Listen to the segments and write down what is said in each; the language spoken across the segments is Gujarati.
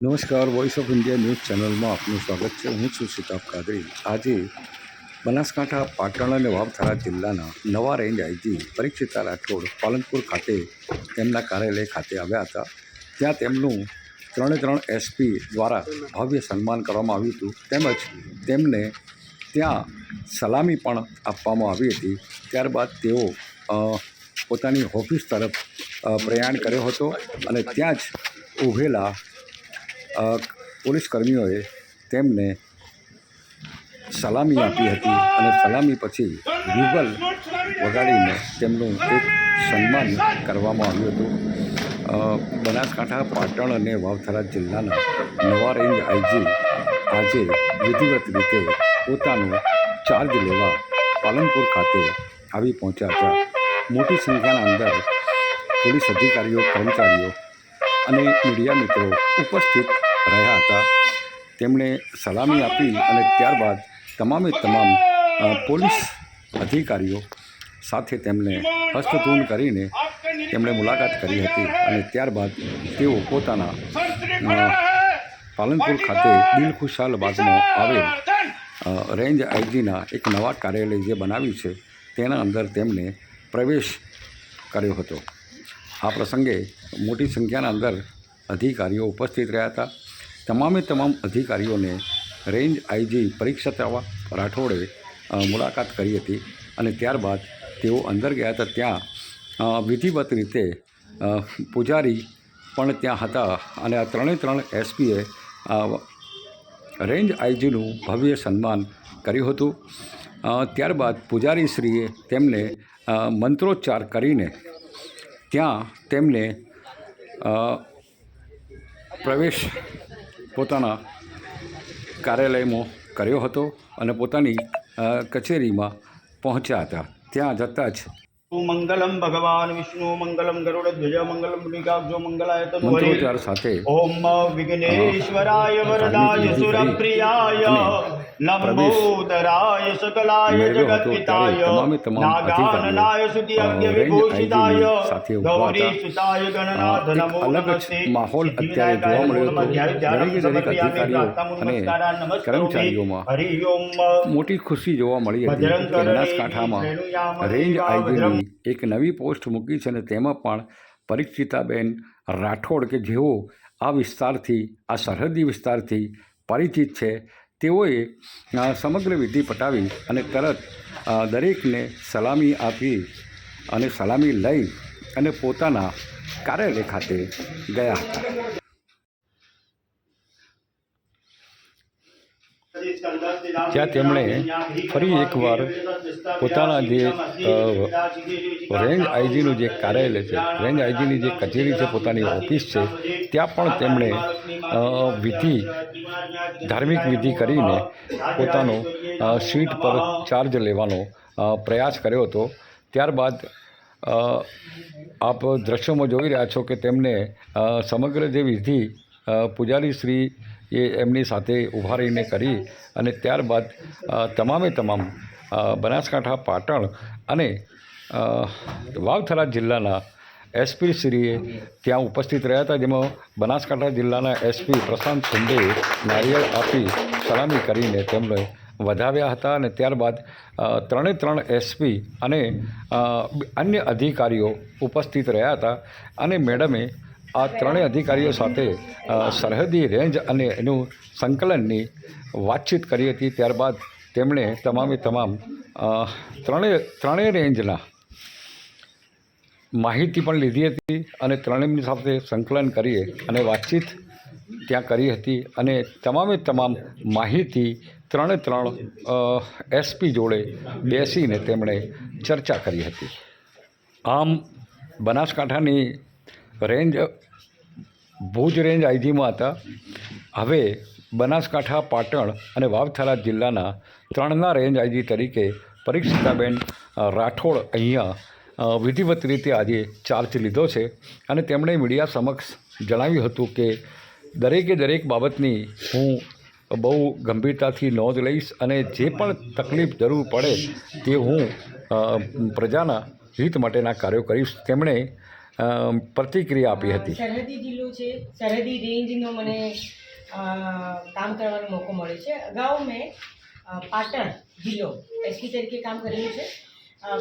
નમસ્કાર, વોઇસ ઓફ ઇન્ડિયા ન્યૂઝ ચેનલમાં આપનું સ્વાગત છે. હું છું શિતાબ કાદરી. આજે બનાસકાંઠા, પાટણ અને વાવથરા જિલ્લાના નવા રેન્જ આઈજી પરીક્ષિતા રાઠોડ પાલનપુર ખાતે તેમના કાર્યાલય ખાતે આવ્યા હતા. ત્યાં તેમનું 3 એસપી દ્વારા ભવ્ય સન્માન કરવામાં આવ્યું હતું, તેમજ તેમને ત્યાં સલામી પણ આપવામાં આવી હતી. ત્યારબાદ તેઓ પોતાની ઓફિસ તરફ પ્રયાણ કર્યો હતો અને ત્યાં જ ઊભેલા પોલીસ કર્મીઓએ તેમને સલામી આપી હતી અને સલામી પછી બુગલ વગાડીને તેમનું એક સન્માન કરવામાં આવ્યું હતું. બનાસકાંઠા, પાટણ અને વાવથરા જિલ્લાના નવા રેન્જ આઈજી આજે વિધિવત રીતે પોતાનો ચાર્જ લેવા પાલનપુર ખાતે આવી પહોંચ્યા હતા. મોટી સંખ્યાના અંદર પોલીસ અધિકારીઓ, કર્મચારીઓ અને મીડિયા મિત્રો ઉપસ્થિત રહ્યા હતા. તેમણે સલામી આપી અને ત્યારબાદ તમામ પોલીસ અધિકારીઓ સાથે તેમને હસ્તધૂન કરીને તેમણે મુલાકાત કરી હતી અને ત્યારબાદ તેઓ પોતાના પાલનપુર ખાતે દિલખુશાલ બાગમાં આવેલ રેન્જ આઈજીના એક નવા કાર્યાલય જે બનાવ્યું છે તેના અંદર તેમને પ્રવેશ કર્યો હતો. આ પ્રસંગે મોટી સંખ્યાના અંદર અધિકારીઓ ઉપસ્થિત રહ્યા હતા. તમામ અધિકારીઓને રેન્જ આઈજી પરીક્ષિતા રાઠોડે મુલાકાત કરી હતી અને ત્યારબાદ તેઓ અંદર ગયા હતા. ત્યાં વિધિવત રીતે પૂજારી પણ ત્યાં હતા અને આ 3 એસપીએ રેન્જ આઈજીનું ભવ્ય સન્માન કર્યું હતું. ત્યારબાદ પૂજારીશ્રીએ તેમને મંત્રોચ્ચાર કરીને ત્યાં તેમને પ્રવેશ પોતાના કાર્યાલયમાં કર્યો હતો અને પોતાની કચેરીમાં પહોંચ્યા હતા. ત્યાં જતાં જ મંગલમ ભગવાન વિષ્ણુ મંગલમ ગરુડ ધ્વજ મંગલમ મૃગાબ્જો મંગલાય મંત્રોચ્ચાર સાથે ઓમ વિઘ્નેશ્વરાય વરદાય સુરપ્રિયાય લંબોદરાય સકલાય જગત્પિતાય નાગાનનાય સુતિયજ્ઞ વિભૂષિતાય ગૌરી સુતાય ગણનાથ નમો નમસ્તે. માહોલ અત્યારે જોવા મળ્યો હતો. દરેક અધિકારીઓ અને કર્મચારીઓમાં મોટી ખુશી જોવા મળી હતી કે બનાસકાંઠામાં રેન્જ આઈજીની એક નવી પોસ્ટ મૂકી છે અને તેમાં પણ પરીક્ષિતાબેન રાઠોડ કે જેઓ આ વિસ્તારથી, આ સરહદી વિસ્તારથી પરિચિત છે, તેઓએ સમગ્ર વિધિ પટાવી અને તરત દરેકને સલામી આપી અને સલામી લઈ અને પોતાના કાર્યાલય ખાતે ગયા હતા. ત્યાં તેમણે ફરી એકવાર પોતાના જે રેન્જ આઈજીનું જે કાર્યાલય છે, રેન્જ આઈજીની જે કચેરી છે, પોતાની ઓફિસ છે, ત્યાં પણ તેમણે ધાર્મિક વિધિ કરીને પોતાનો સીટ પર ચાર્જ લેવાનો પ્રયાસ કર્યો હતો. ત્યારબાદ આપ દ્રશ્યોમાં જોઈ રહ્યા છો કે તેમને સમગ્ર જે વિધિ પૂજારીશ્રી એ એમની સાથે ઊભા રહીને કરી અને ત્યારબાદ તમામ બનાસકાંઠા, પાટણ અને વાવથરા જિલ્લાના એસપીશ્રીએ ત્યાં ઉપસ્થિત રહ્યા હતા. જેમાં બનાસકાંઠા જિલ્લાના એસપી પ્રશાંત સુંદેએ નારિયેળ આપી સલામી કરીને તેમને વધાવ્યા હતા અને ત્યારબાદ 3 એસપી અને અન્ય અધિકારીઓ ઉપસ્થિત રહ્યા હતા અને મેડમે આ 3 અધિકારીઓ સાથે સરહદી રેન્જ અને એનું સંકલનની વાતચીત કરી હતી. ત્યારબાદ તેમણે ત્રણેય રેન્જના માહિતી પણ લીધી હતી અને ત્રણેયની સાથે સંકલન કરી અને વાતચીત ત્યાં કરી હતી અને તમામ માહિતી 3 એસપી જોડે બેસીને તેમણે ચર્ચા કરી હતી. આમ બનાસકાંઠાની રેન્જ ભુજ રેન્જ આઈજીમાં હતા. હવે બનાસકાંઠા, પાટણ અને વાવથરા જિલ્લાના 3ના રેન્જ આઈજી તરીકે પરીક્ષિતાબેન રાઠોડ અહીંયા વિધિવત રીતે આજે ચાર્જ લીધો છે અને તેમણે મીડિયા સમક્ષ જણાવ્યું હતું કે દરેક બાબતની હું બહુ ગંભીરતાથી નોંધ લઈશ અને જે પણ તકલીફ જરૂર પડે તે હું પ્રજાના હિત માટેના કાર્યો કરીશ. તેમણે પ્રતિક્રિયા આપી હતી. સરહદી જિલ્લો છે, સરહદી રેન્જનો મને કામ કરવાનો મોકો મળ્યો છે. અગાઉ મેં પાટણ જિલ્લો એસપી તરીકે કામ કરેલું છે,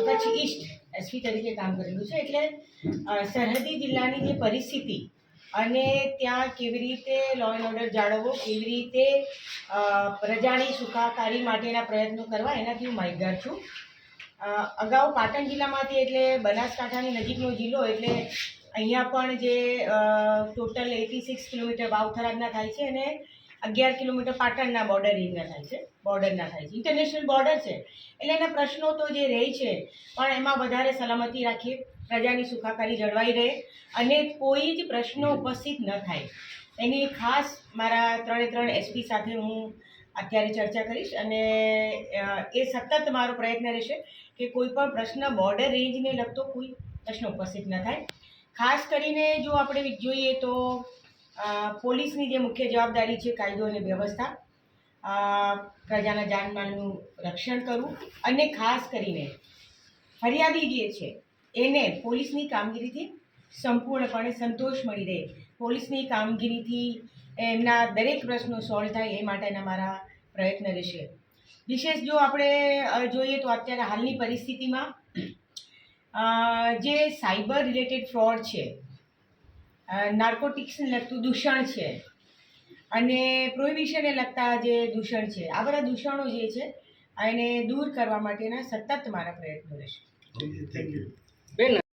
કચ્છ ઈસ્ટ એસપી તરીકે કામ કરેલું છે. એટલે સરહદી જિલ્લાની જે પરિસ્થિતિ અને ત્યાં કેવી રીતે લો એન્ડ ઓર્ડર જાળવવો, કેવી રીતે પ્રજાની સુખાકારી માટેના પ્રયત્નો કરવા, એનાથી હું માહિતગાર છું. અગાઉ પાટણ જિલ્લામાંથી એટલે બનાસકાંઠાની નજીકનો જિલ્લો એટલે અહીંયા પણ જે ટોટલ 86 કિલોમીટર વાવથરાદના થાય છે અને 11 કિલોમીટર પાટણના બોર્ડર એરિયાના થાય છે, ઇન્ટરનેશનલ બોર્ડર છે. એટલે એના પ્રશ્નો તો જે રહે છે, પણ એમાં વધારે સલામતી રાખીએ, પ્રજાની સુખાકારી જળવાઈ રહે અને કોઈ જ પ્રશ્નો ઉપસ્થિત ન થાય, એની ખાસ મારા 3 એસપી સાથે હું અત્યારે ચર્ચા કરીશ અને એ સતત મારો પ્રયત્ન રહેશે કે કોઈ પણ પ્રશ્ન બોર્ડર રેન્જને લગતો કોઈ પ્રશ્ન ઉપસ્થિત ન થાય. ખાસ કરીને જો આપણે જોઈએ તો પોલીસની જે મુખ્ય જવાબદારી છે કાયદો અને વ્યવસ્થા, પ્રજાના જાનમાલનું રક્ષણ કરવું અને ખાસ કરીને ફરિયાદી જે છે એને પોલીસની કામગીરીથી સંપૂર્ણપણે સંતોષ મળી રહે, પોલીસની કામગીરીથી એમના દરેક પ્રશ્નો સોલ્વ થાય એ માટેના મારા પ્રયત્ન રહેશે. વિશેષ જો આપણે જોઈએ તો અત્યારે હાલની પરિસ્થિતિમાં જે સાયબર રિલેટેડ ફ્રોડ છે, નાર્કોટિક્સને લગતું દૂષણ છે અને પ્રોહિબિશનને લગતા જે દૂષણ છે, આ બધા દૂષણો જે છે એને દૂર કરવા માટેના સતત મારા પ્રયત્નો રહેશે. Thank you.